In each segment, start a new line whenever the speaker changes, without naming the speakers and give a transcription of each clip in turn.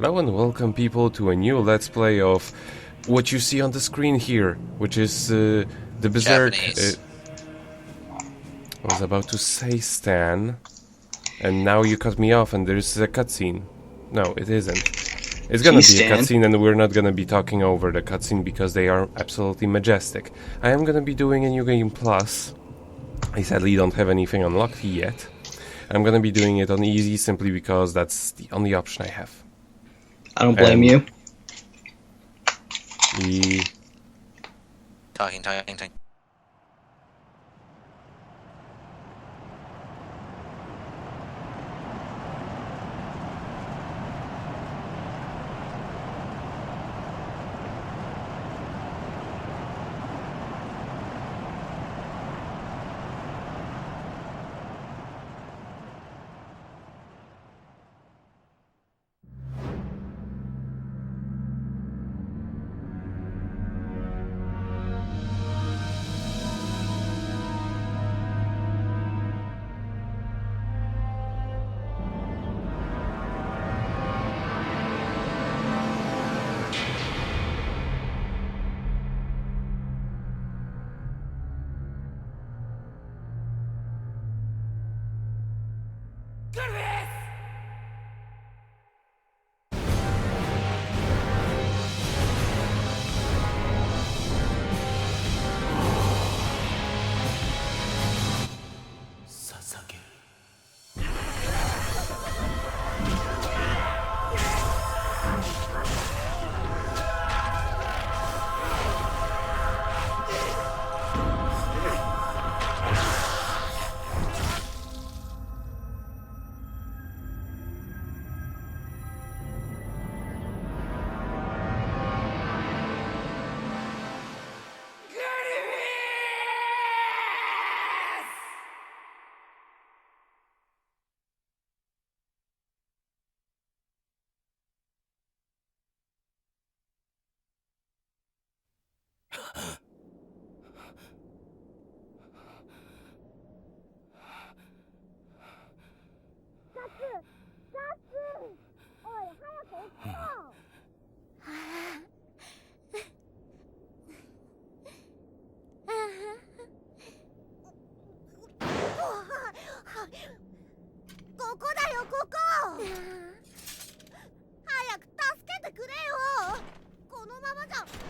Hello and welcome people to a new Let's Play of what you see on the screen here, which is the Berserk... I was about to say Stan, and now you cut me off and there's a cutscene. No, it isn't. It's gonna be a cutscene and we're not gonna be talking over the cutscene because they are absolutely majestic. I am gonna be doing a New Game Plus. I sadly don't have anything unlocked yet. I'm gonna be doing it on easy simply because that's the only option I have.
I don't blame you.
Talking.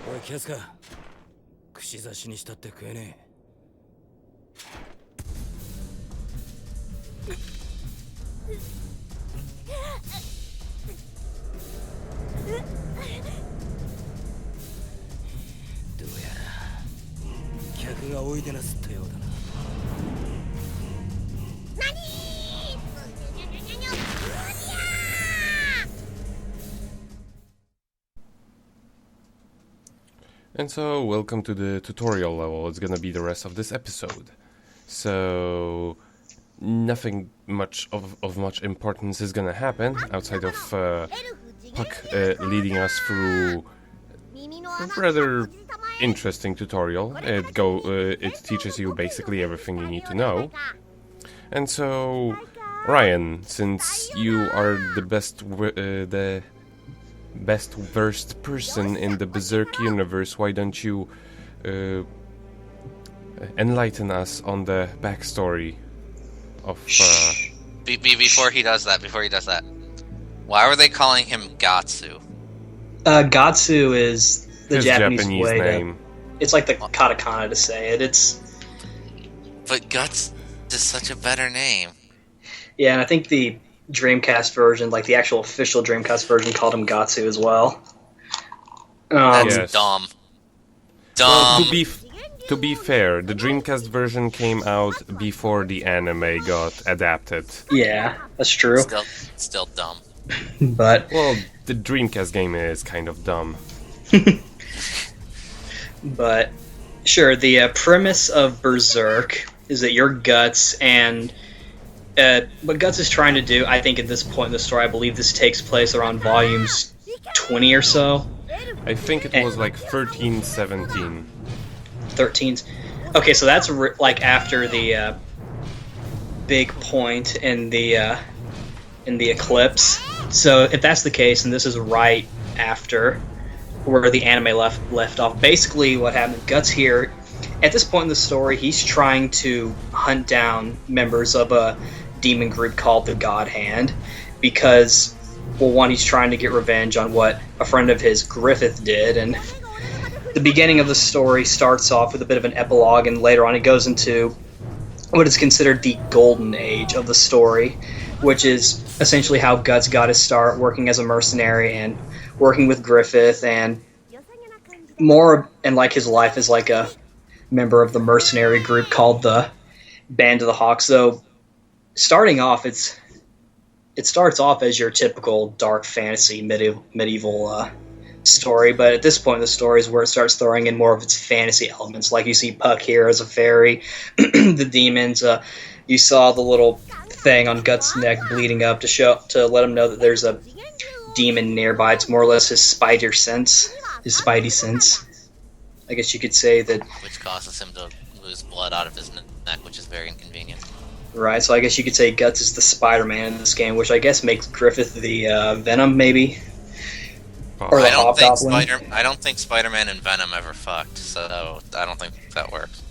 おいキャスか串刺しにしたって食えねえどうやら客がおいでなすったようだな
And so, welcome to the tutorial level. It's gonna be the rest of this episode. So, nothing much of much importance is gonna happen outside of Puck leading us through a rather interesting tutorial. It teaches you basically everything you need to know. And so, Ryan, since you are the best versed person in the Berserk universe, why don't you enlighten us on the backstory of
Before he does that, why were they calling him Gatsu?
Gatsu is the
his
Japanese way
name.
It's like the katakana to say it.
But Guts is such a better name.
Yeah, and I think the Dreamcast version, like the actual official Dreamcast version, called him Gatsu as well.
That's
Yes.
dumb.
Well, to be fair, the Dreamcast version came out before the anime got adapted.
Yeah, that's true.
Still dumb.
But
Well, the Dreamcast game is kind of dumb.
But sure, the premise of Berserk is that you're Guts, and what Guts is trying to do, I think at this point in the story, I believe this takes place around volumes 20 or so.
I think it was like 13, 17.
13s. Okay, so that's like after the big point in the eclipse. So if that's the case, and this is right after where the anime left off, basically what happened, Guts here, at this point in the story, he's trying to hunt down members of a demon group called the God Hand, because, well, one, he's trying to get revenge on what a friend of his, Griffith, did, and the beginning of the story starts off with a bit of an epilogue, and later on it goes into what is considered the golden age of the story, which is essentially how Guts got his start working as a mercenary and working with Griffith, and more, and like his life as like a member of the mercenary group called the Band of the Hawk. So starting off, it starts off as your typical dark fantasy medieval story, but at this point in the story is where it starts throwing in more of its fantasy elements. Like you see Puck here as a fairy, the demons. You saw the little thing on Guts' neck bleeding up to let him know that there's a demon nearby. It's more or less his spidey sense. I guess you could say that.
Which causes him to lose blood out of his neck, which is very inconvenient.
Right, so I guess you could say Guts is the Spider-Man in this game, which I guess makes Griffith the Venom, maybe. Or the Hobgoblin.
I don't think Spider-Man and Venom ever fucked, so I don't think that works.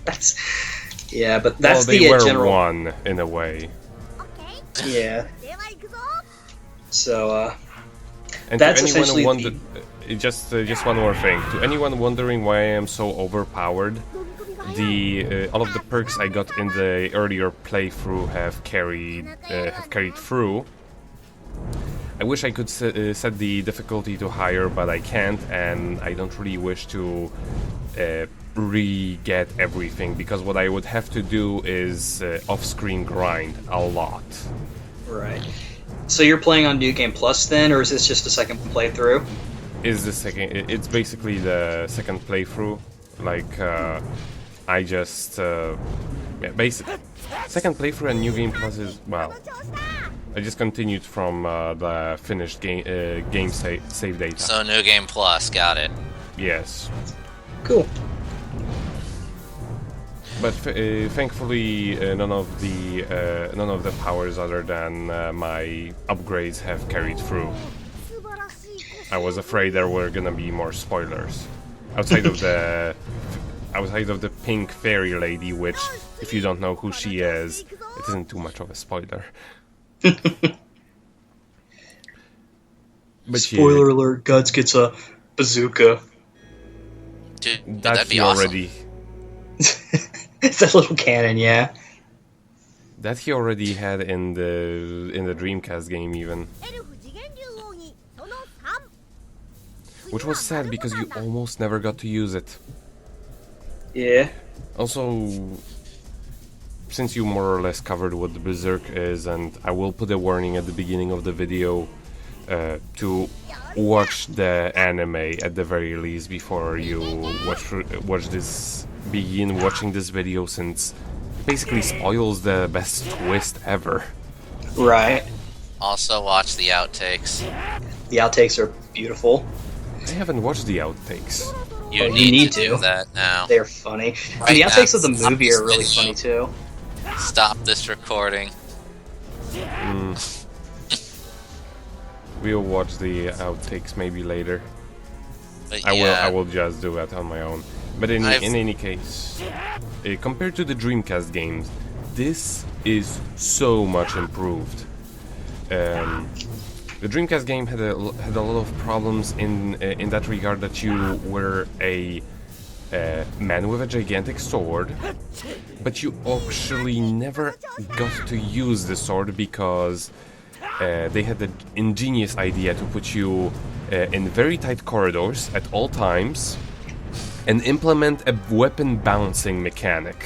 That's the
they were
general
one in a way.
Yeah. So
And
that's
to anyone
essentially
who wondered, just one more thing. To anyone wondering why I am so overpowered, all of the perks I got in the earlier playthrough have carried through. I wish I could set the difficulty to higher, but I can't, and I don't really wish to re-get everything, because what I would have to do is off-screen grind a lot.
Right. So you're playing on New Game Plus then, or is this just a second playthrough?
It's basically the second playthrough. Like, I just basically second playthrough and New Game Plus is, well, I just continued from the finished game save data.
So New Game Plus, got it.
Yes.
Cool.
But thankfully, none of the powers other than my upgrades have carried through. I was afraid there were gonna be more spoilers outside of the pink fairy lady, which, if you don't know who she is, it isn't too much of a spoiler. But
Spoiler alert: Guts gets a bazooka.
Dude,
that
that'd be
he
awesome.
already.
It's a little cannon, yeah.
That he already had in the Dreamcast game, even. Which was sad because you almost never got to use it.
Yeah.
Also, since you more or less covered what the Berserk is, and I will put a warning at the beginning of the video to watch the anime at the very least before you begin watching this video, since it basically spoils the best twist ever.
Right.
Also watch the outtakes.
The outtakes are beautiful.
I haven't watched the outtakes.
You
you
need
need
to
to.
do that now.
They're funny.
Right
And the
now,
outtakes of the
stop
movie
this
are really
video.
funny too.
Stop this recording.
We'll watch the outtakes maybe later.
But
I
yeah,
will just do that on my own. But in any case, compared to the Dreamcast games, this is so much improved. The Dreamcast game had a lot of problems in that regard, that you were a man with a gigantic sword, but you actually never got to use the sword because they had the ingenious idea to put you in very tight corridors at all times and implement a weapon balancing mechanic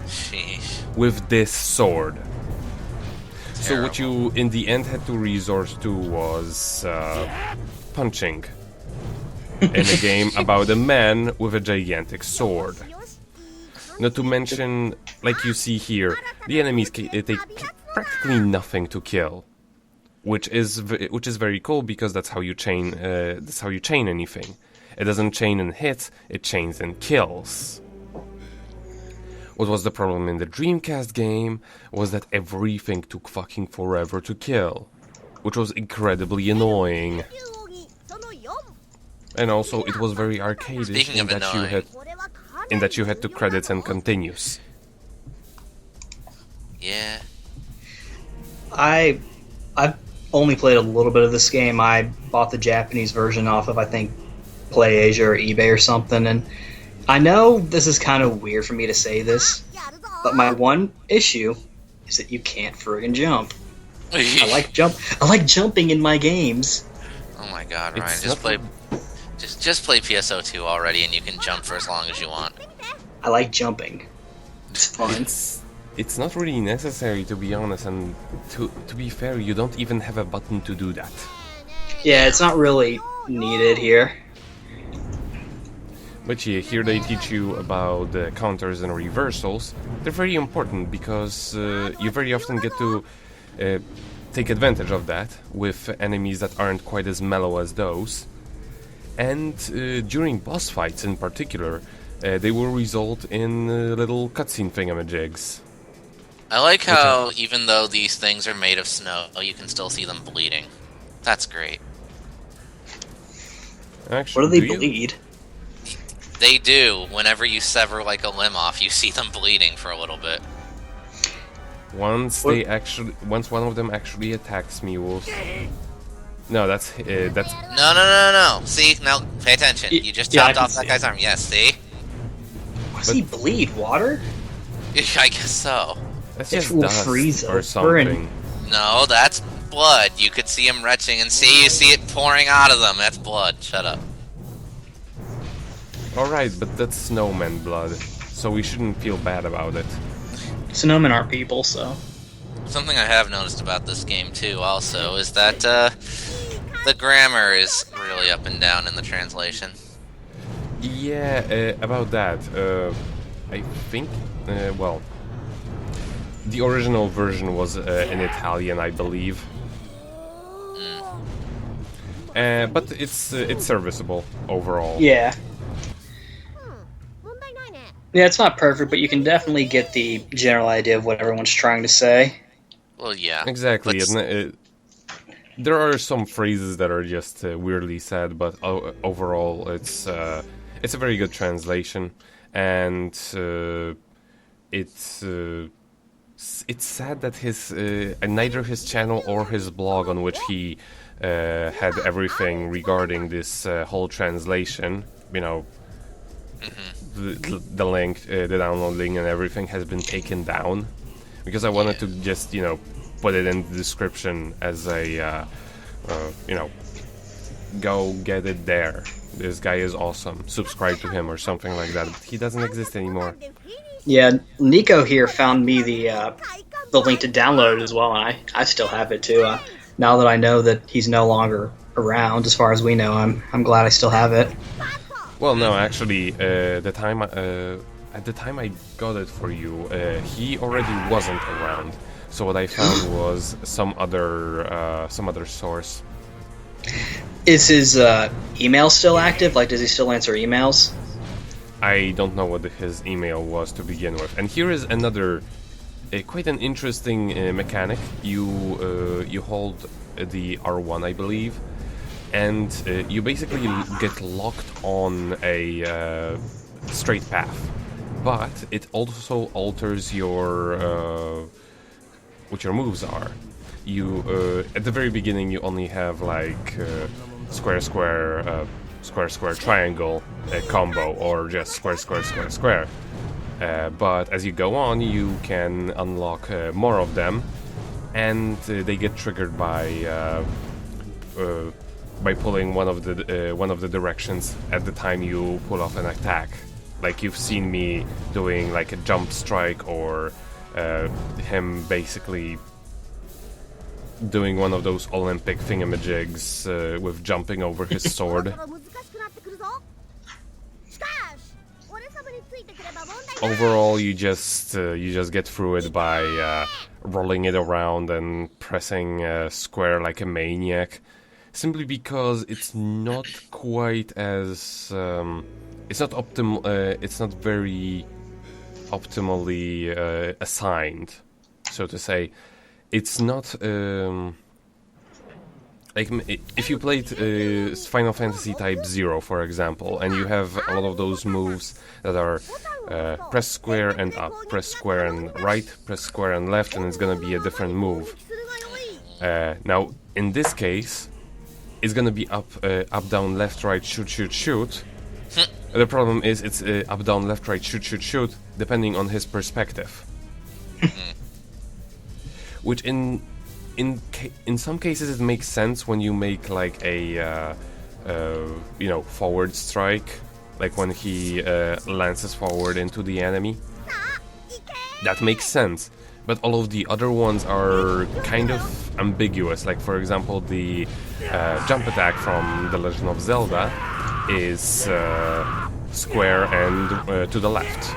sheesh.
with this sword. So
Terrible.
what you in the end had to resort to was punching in a game about a man with a gigantic sword. Not to mention, like you see here, the enemies take practically nothing to kill, which is very cool, because that's how you chain. That's how you chain anything. It doesn't chain in hits; it chains in kills. What was the problem in the Dreamcast game was that everything took fucking forever to kill, which was incredibly annoying. And also, it was very arcadish
Speaking
in
of
that you had to credits and continues.
Yeah.
I've only played a little bit of this game. I bought the Japanese version off of, I think, PlayAsia or eBay or something, and I know this is kind of weird for me to say this, but my one issue is that you can't friggin' jump. I like jumping in my games.
Oh my god, Ryan,
It's
just play PSO2 already and you can jump for as long as you want.
I like jumping. It's fun.
It's not really necessary, to be honest, and to be fair, you don't even have a button to do that.
Yeah, it's not really needed here.
But yeah, here they teach you about the counters and reversals. They're very important because you very often get to take advantage of that with enemies that aren't quite as mellow as those. And during boss fights in particular, they will result in little cutscene thingamajigs.
I like how, even though these things are made of snow, you can still see them bleeding. That's great.
Actually,
What do they
you?
bleed?
They do. Whenever you sever like a limb off, you see them bleeding for a little bit.
Once one of them actually attacks me, we'll... No, that's
No. See, now pay attention. You just chopped off that guy's arm. Yes, see?
Why does he bleed? Water?
I guess so.
that's
It's
just
will
dust
freeze
or
up. We're in-
something.
No, that's blood. You could see him retching and you see it pouring out of them. That's blood. Shut up.
Alright, but that's snowman blood, so we shouldn't feel bad about it.
Snowmen aren't people, so...
Something I have noticed about this game too, also, is that the grammar is really up and down in the translation.
Yeah, about that, I think, well, the original version was in Italian, I believe. But it's serviceable overall.
Yeah. Yeah, it's not perfect, but you can definitely get the general idea of what everyone's trying to say.
Well, yeah.
Exactly.
But
There are some phrases that are just weirdly said, but overall, it's a very good translation, and it's sad that his neither his channel or his blog on which he had everything regarding this whole translation, you know, the link, the download link, and everything has been taken down, because I wanted to just, you know, put it in the description as a, you know, go get it there. This guy is awesome. Subscribe to him or something like that. But he doesn't exist anymore.
Yeah, Nico here found me the link to download it as well, and I still have it too. Now that I know that he's no longer around, as far as we know, I'm glad I still have it.
Well, no, actually, at the time I got it for you, he already wasn't around. So what I found was some other source.
Is his email still active? Like, does he still answer emails?
I don't know what his email was to begin with. And here is another, quite an interesting mechanic. You hold the R1, I believe, and you basically get locked on a straight path. But it also alters your what your moves are. You at the very beginning you only have like square square triangle combo, or just square square. But as you go on, you can unlock more of them, and they get triggered by pulling one of the directions at the time you pull off an attack. Like you've seen me doing like a jump strike, or him basically doing one of those Olympic thingamajigs with jumping over his sword. Overall, you just get through it by rolling it around and pressing square like a maniac. Simply because it's not quite as it's not optimal. It's not very optimally assigned, so to say. It's not like if you played Final Fantasy Type 0, for example, and you have a lot of those moves that are press square and up, press square and right, press square and left, and it's gonna be a different move. Now, in this case, it's gonna be up, down, left, right, shoot, shoot, shoot. The problem is it's up, down, left, right, shoot, shoot, shoot, depending on his perspective. Which in some cases it makes sense when you make like a forward strike, like when he lances forward into the enemy. That makes sense, but all of the other ones are kind of ambiguous. Like for example, the jump attack from The Legend of Zelda is square and to the left.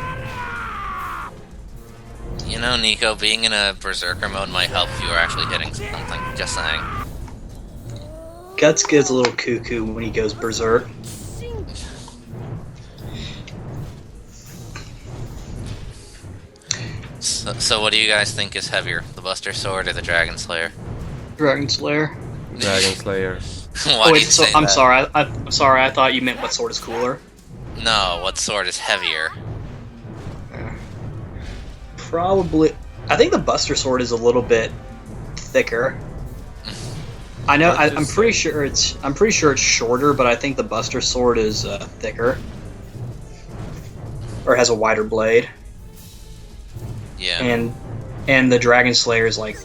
You know, Nico, being in a Berserker mode might help if you are actually hitting something. Just saying.
Guts gets a little cuckoo when he goes Berserk.
So what do you guys think is heavier, the Buster Sword or the Dragon Slayer?
Dragon Slayer.
Dragon Slayer.
Why do you say
I'm
that?
sorry. I'm sorry. I thought you meant what sword is cooler.
No, what sword is heavier?
Probably. I think the Buster Sword is a little bit thicker. I know. I'm pretty sure it's. I'm pretty sure it's shorter, but I think the Buster Sword is thicker, or has a wider blade.
Yeah.
And the Dragon Slayer is like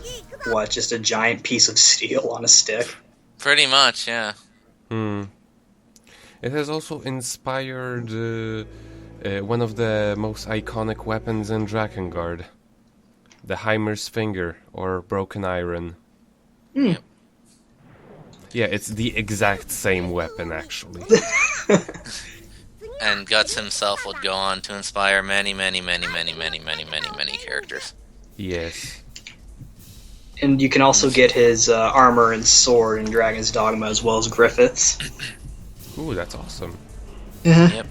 what? Just a giant piece of steel on a stick.
Pretty much, yeah.
It has also inspired one of the most iconic weapons in Drakengard, the Heimer's Finger, or Broken Iron.
Yep.
Yeah, it's the exact same weapon, actually.
And Guts himself would go on to inspire many characters.
Yes.
And you can also get his armor and sword in Dragon's Dogma, as well as Griffith's.
Ooh, that's awesome.
Yep.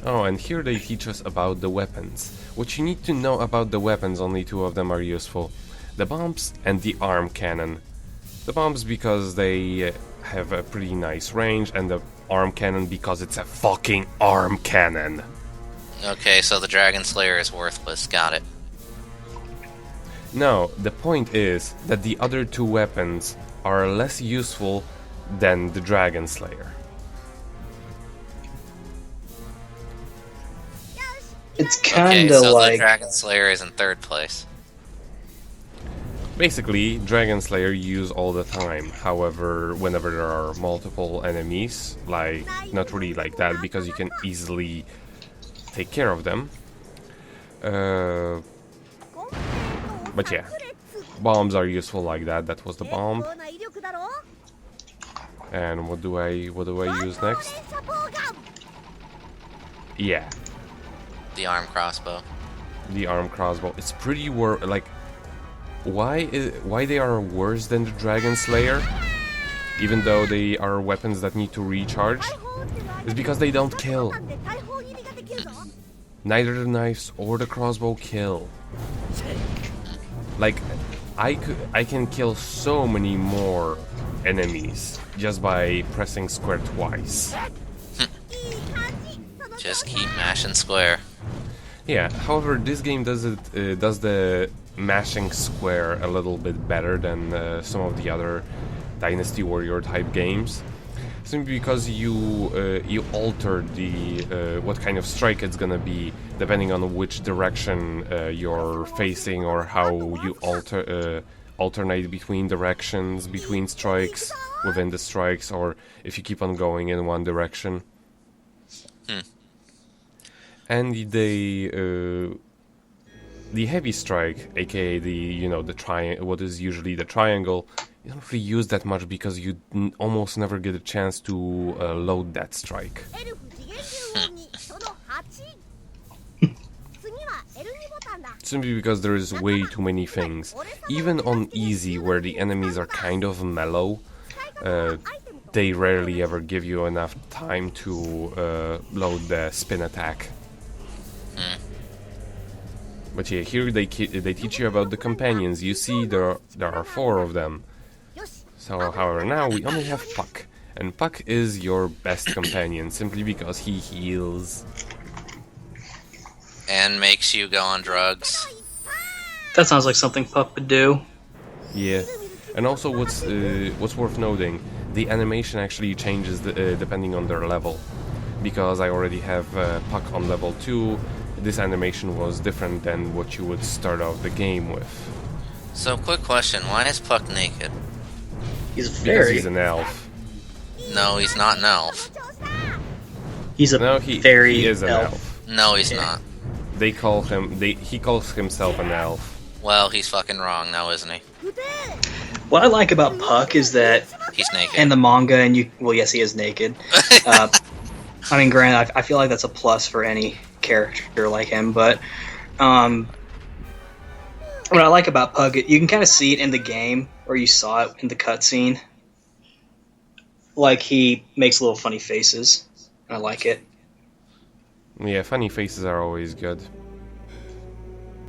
Oh, and here they teach us about the weapons. What you need to know about the weapons, only two of them are useful. The bombs and the arm cannon. The bombs because they have a pretty nice range, and the arm cannon because it's a fucking arm cannon.
Okay, so the Dragon Slayer is worthless. Got it.
No, the point is that the other two weapons are less useful than the Dragon Slayer.
It's
Okay,
kind of
so the
like
Dragon Slayer is in third place.
Basically, Dragon Slayer you use all the time. However, whenever there are multiple enemies, like, not really like that, because you can easily take care of them. But yeah, bombs are useful like that. That was the bomb. And what do I use next? Yeah,
The arm crossbow.
the arm crossbow. It's pretty why they are worse than the Dragon Slayer, even though they are weapons that need to recharge, is because they don't kill. Neither the knives or the crossbow kill. Like, I can kill so many more enemies just by pressing square twice.
Just keep mashing square.
Yeah, however, this game does the mashing square a little bit better than some of the other Dynasty Warrior type games, simply because you alter the what kind of strike it's gonna be depending on which direction you're facing, or how you alternate between directions, between strikes, within the strikes, or if you keep on going in one direction. And the heavy strike, aka the what is usually the triangle, you don't really use that much because you almost never get a chance to load that strike. Simply because there is way too many things. Even on easy, where the enemies are kind of mellow, they rarely ever give you enough time to load the spin attack. But yeah, here they teach you about the companions. You see there are 4 of them. So, however, now we only have Puck. And Puck is your best companion, simply because he heals.
And makes you go on drugs.
That sounds like something Puck would do.
Yeah. And also what's worth noting, the animation actually changes depending on their level. Because I already have Puck on level 2, this animation was different than what you would start off the game with.
So, quick question, why is Puck naked?
He's a
Because
fairy.
he's an elf.
No, he's not an elf.
He's a
No, he
fairy
is an
elf.
elf.
No, he's
Yeah.
not.
He calls himself an elf.
Well, he's fucking wrong now, isn't he?
What I like about Puck is that
He's naked.
in the manga, well, yes, he is naked. I mean, granted, I feel like that's a plus for any character like him, but what I like about Puck, you can kind of see it in the game, or you saw it in the cutscene. Like, he makes little funny faces, and I like it.
Yeah, funny faces are always good.